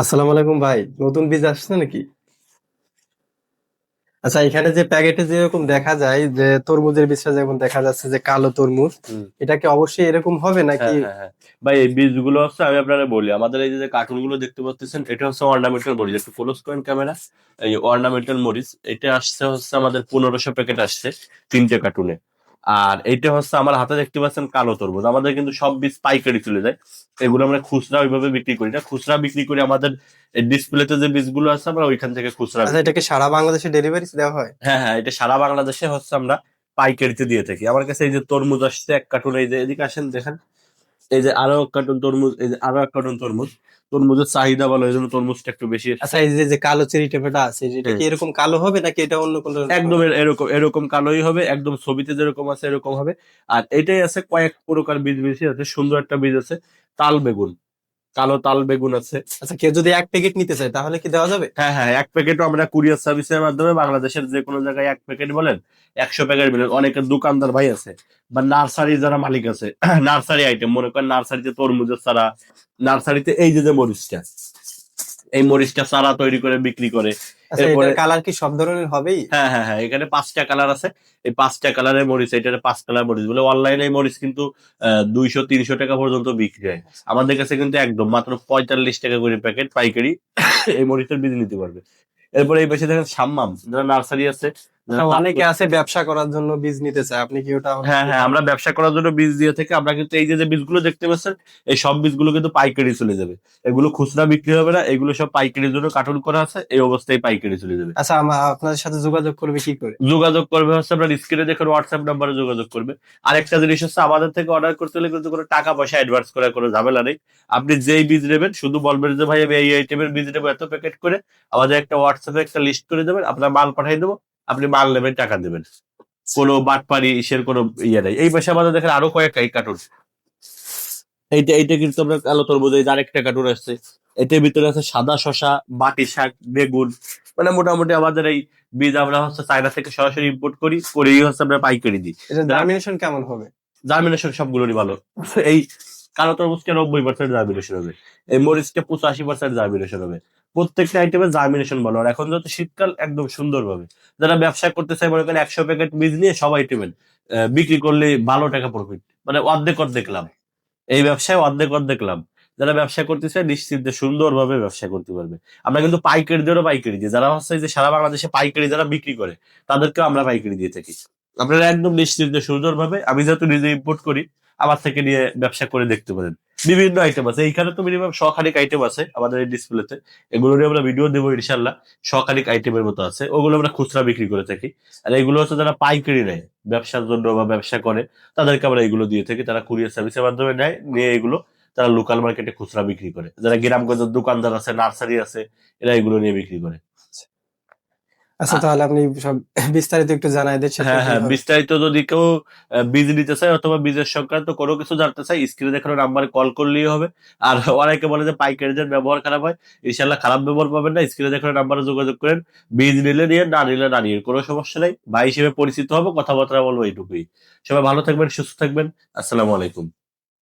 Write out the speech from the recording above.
আসসালামু আলাইকুম ভাই, নতুন বীজ আসছে নাকি? আচ্ছা, এখানে যে প্যাকেটে যেরকম দেখা যায় যে তরমুজের বীজটা যেমন দেখা যাচ্ছে যে কালো তরমুজ, হুম। এটা কি অবশ্যই এরকম হবে নাকি? হ্যাঁ, হ্যাঁ, হ্যাঁ। ভাই এই বীজগুলো হচ্ছে আমি আপনারা বলি, আমাদের এই যে কার্টুন গুলো দেখতে পাচ্ছেন, এটা হচ্ছে অর্নামেন্টাল মরিচ। একটু ক্লোজ করেন ক্যামেরা। এই অর্নামেন্টাল মরিচ এটা আসছে হচ্ছে আমাদের 1500 প্যাকেট আসছে 3টে কার্টুনে। আর এইটা হচ্ছে আমার হাতে দেখতে পাচ্ছেন কালো তরমুজ। আমাদের কিন্তু সব বীজ পাইকারি চলে যায়। এগুলো আমরা খুচরা ওইভাবে বিক্রি করি না, খুচরা বিক্রি করি আমাদের ডিসপ্লেতে যে বীজগুলো আছে আমরা ওইখান থেকে খুচরা আচ্ছা, বিক্রি এটা কি করি। সারা বাংলাদেশে ডেলিভারি দেওয়া হয়? হ্যাঁ, হ্যাঁ, এটা সারা বাংলাদেশে হচ্ছে আমরা পাইকারিতে দিয়ে থাকি। আমার কাছে এই যে তরমুজ আসছে 1 কার্টুন, এই যে এদিকে আসেন দেখেন। এই যে আরো 1 কার্টুন তরমুজ, এই যে আরো 1 কার্টুন তরমুজ। তরমুজের চাহিদা ভালো, এই জন্য তরমুজটা একটু বেশি আচ্ছা, এসছে। এই যে যে কালো চেরি টেপেটা আছে, এটা হুম। কি এরকম কালো হবে নাকি এটা অন্য কোনো রকম একদম হবে? এরকম এরকম কালোই হবে, একদম ছবিতে যেরকম আছে এরকম হবে। আর এটাই আছে কয়েক প্রকার বীজ বেশি আছে, সুন্দর একটা বীজ আছে। তাল বেগুন, কালো তাল বেগুন আছে। আচ্ছা, কেউ যদি এক প্যাকেট নিতে চায় তাহলে কি দেওয়া যাবে? হ্যাঁ, হ্যাঁ, 1 প্যাকেটও আমরা কুরিয়ার সার্ভিসের মাধ্যমে বাংলাদেশের যে কোনো জায়গায় 1 প্যাকেট বলেন, 100 প্যাকেট বলেন, অনেকের দোকানদার ভাই আছে বা নার্সারি যারা মালিক আছে, নার্সারি আইটেম মনে করেন, নার্সারিতে তরমুজের চারা, নার্সারিতে এই যে যে মরিচটা, এই মরিচটা চারা তৈরি করে বিক্রি করে। আচ্ছা, এরপরে এটার কালার কি সব ধরনের হবেই? হ্যাঁ, হ্যাঁ, হ্যাঁ, এখানে 5টা কালার আছে। এই 5টা কালারের মরিচ, এটার 5 কালার মরিচ বলে অনলাইনে এই মরিচ কিন্তু 200-300 টাকা পর্যন্ত বিক্রি হয়। আমাদের কাছে কিন্তু একদম মাত্র 45 টাকা করে প্যাকেট পাইকারি এই মরিচের বীজ নিতে পারবে। এরপরে এই পাশে দেখেন সাম্মাম, যারা নার্সারি আছে, আচ্ছা, যারা চাষ অনেকে আছে করতেছে। ব্যবসা করার জন্য বীজ নিতে চায়, আপনি কি ওটা হ্যাঁ, হ্যাঁ, আমরা ব্যবসা করার জন্য বীজ দিয়ে থাকি। আমরা কিন্তু এই যে যে বীজগুলো দেখতে পাচ্ছেন, এই সব বীজগুলো কিন্তু পাইকারি চলে যাবে। এগুলো খুচরা বিক্রি হবে না, এগুলো সব পাইকারির জন্য কার্টুন করা আছে, এই অবস্থায় পাইকারি চলে যাবে। আচ্ছা, আপনাদের সাথে যোগাযোগ করবে কি করে? যোগাযোগ করবে হচ্ছে আপনার স্ক্রিনে দেখুন হোয়াটসঅ্যাপ নাম্বারে যোগাযোগ করবে। আরেকটা জিনিস হচ্ছে, আমাদের থেকে অর্ডার করতে হলে কিন্তু কোনো টাকা পয়সা অ্যাডভান্স করার কোনো ঝামেলা নেই। আপনি যেই বীজ নেবেন শুধু বলবেন যে ভাই আমি এই আইটেমের বীজ নেবো এত প্যাকেট করে, আমাদের একটা হোয়াটসঅ্যাপে একটা লিস্ট করে দেবেন, আপনার মাল পাঠিয়ে দেবো। আপনি মাল নেবেন, টাকা দেবেন। কোনো বাটপারি ইসের কোনো ইয়ে নেই। এই পাশে আমাদের দেখেন আরো কয়েকটা এই কার্টুন। এইটা এইটা কিন্তু আমরা কালো তরমুজ, এই যে আরেকটা কার্টুন আসছে। এটার ভিতরে আছে সাদা শসা, বাটি শাক, বেগুন। মানে মোটামুটি আমাদের এই বীজ আমরা হচ্ছে চায়না থেকে সরাসরি ইম্পোর্ট করি, করেই হচ্ছে আমরা পাইকারি দিই। এটা যারা জার্মিনেশন কেমন হবে? জার্মিনেশন সবগুলোরই ভালো। এই কালো তরমুজটা 90% জার্মিনেশন হবে। এই মরিচটা 85% জার্মিনেশন হবে। প্রত্যেকটা আইটেমের জার্মিনেশন ভালো। আর এখন যত শীতকাল একদম সুন্দর ভাবে, যারা ব্যবসা করতে চায় মনে করেন 100 প্যাকেট বীজ নিয়ে সব আইটেমের বিক্রি করলে ভালো টাকা প্রফিট, মানে অর্ধেক অর্ধেক লাভ। এই ব্যবসায় অর্ধেক অর্ধেক লাভ। যারা ব্যবসা করতে চায় নিশ্চিন্তে সুন্দরভাবে ব্যবসা করতে পারবে। আমরা কিন্তু পাইকারিদেরও পাইকারি দিই, যারা হচ্ছে যে সারা বাংলাদেশে পাইকারি যারা বিক্রি করে তাদেরকেও আমরা পাইকারি দিয়ে থাকি। আপনারা একদম নিশ্চিন্তে সুন্দরভাবে, আমি যেহেতু নিজে ইম্পোর্ট করি, আমার থেকে নিয়ে ব্যবসা করে দেখতে পারেন। বিভিন্ন আইটেম আছে এইখানে, তো মিনিমাম শখানেক আইটেম আছে আমাদের এই ডিসপ্লেতে। এগুলো নিয়ে আমরা ভিডিও দেবো ইনশাল্লাহ। শখানেক আইটেমের মতো আছে, ওগুলো আমরা খুচরা বিক্রি করে থাকি। আর এগুলো হচ্ছে যারা পাইকারি নেয় ব্যবসার জন্য বা ব্যবসা করে, তাদেরকে আমরা এগুলো দিয়ে থাকি। তারা কুরিয়ার সার্ভিসের মাধ্যমে নেয়, নিয়ে এগুলো তারা লোকাল মার্কেটে খুচরা বিক্রি করে। যারা গ্রামগঞ্জের দোকানদার আছে, নার্সারি আছে, এরা এগুলো নিয়ে বিক্রি করে। আচ্ছা, তাহলে আপনি সব বিস্তারিত একটু জানাই দেন, সেটা হ্যাঁ, কি হ্যাঁ, হবে? বিস্তারিত যদি কেউ বীজ নিতে চায় অথবা বীজের সংক্রান্ত কোনো কিছু জানতে চায়, স্ক্রিনে দেখানো নাম্বারে কল করলেই হবে। আর অনেকে বলে যে পাইকারিদের ব্যবহার খারাপ হয়, ইনশাল্লাহ খারাপ ব্যবহার পাবেন না। স্ক্রিনে দেখানো নাম্বারে যোগাযোগ করেন। বীজ নিলে নিয়ে, না নিলে না নিয়ে, কোনো সমস্যা নাই। ভাই হিসেবে পরিচিত হবো, কথাবার্তা বলবো, এইটুকুই। সবাই ভালো থাকবেন, সুস্থ থাকবেন। আসসালামু আলাইকুম।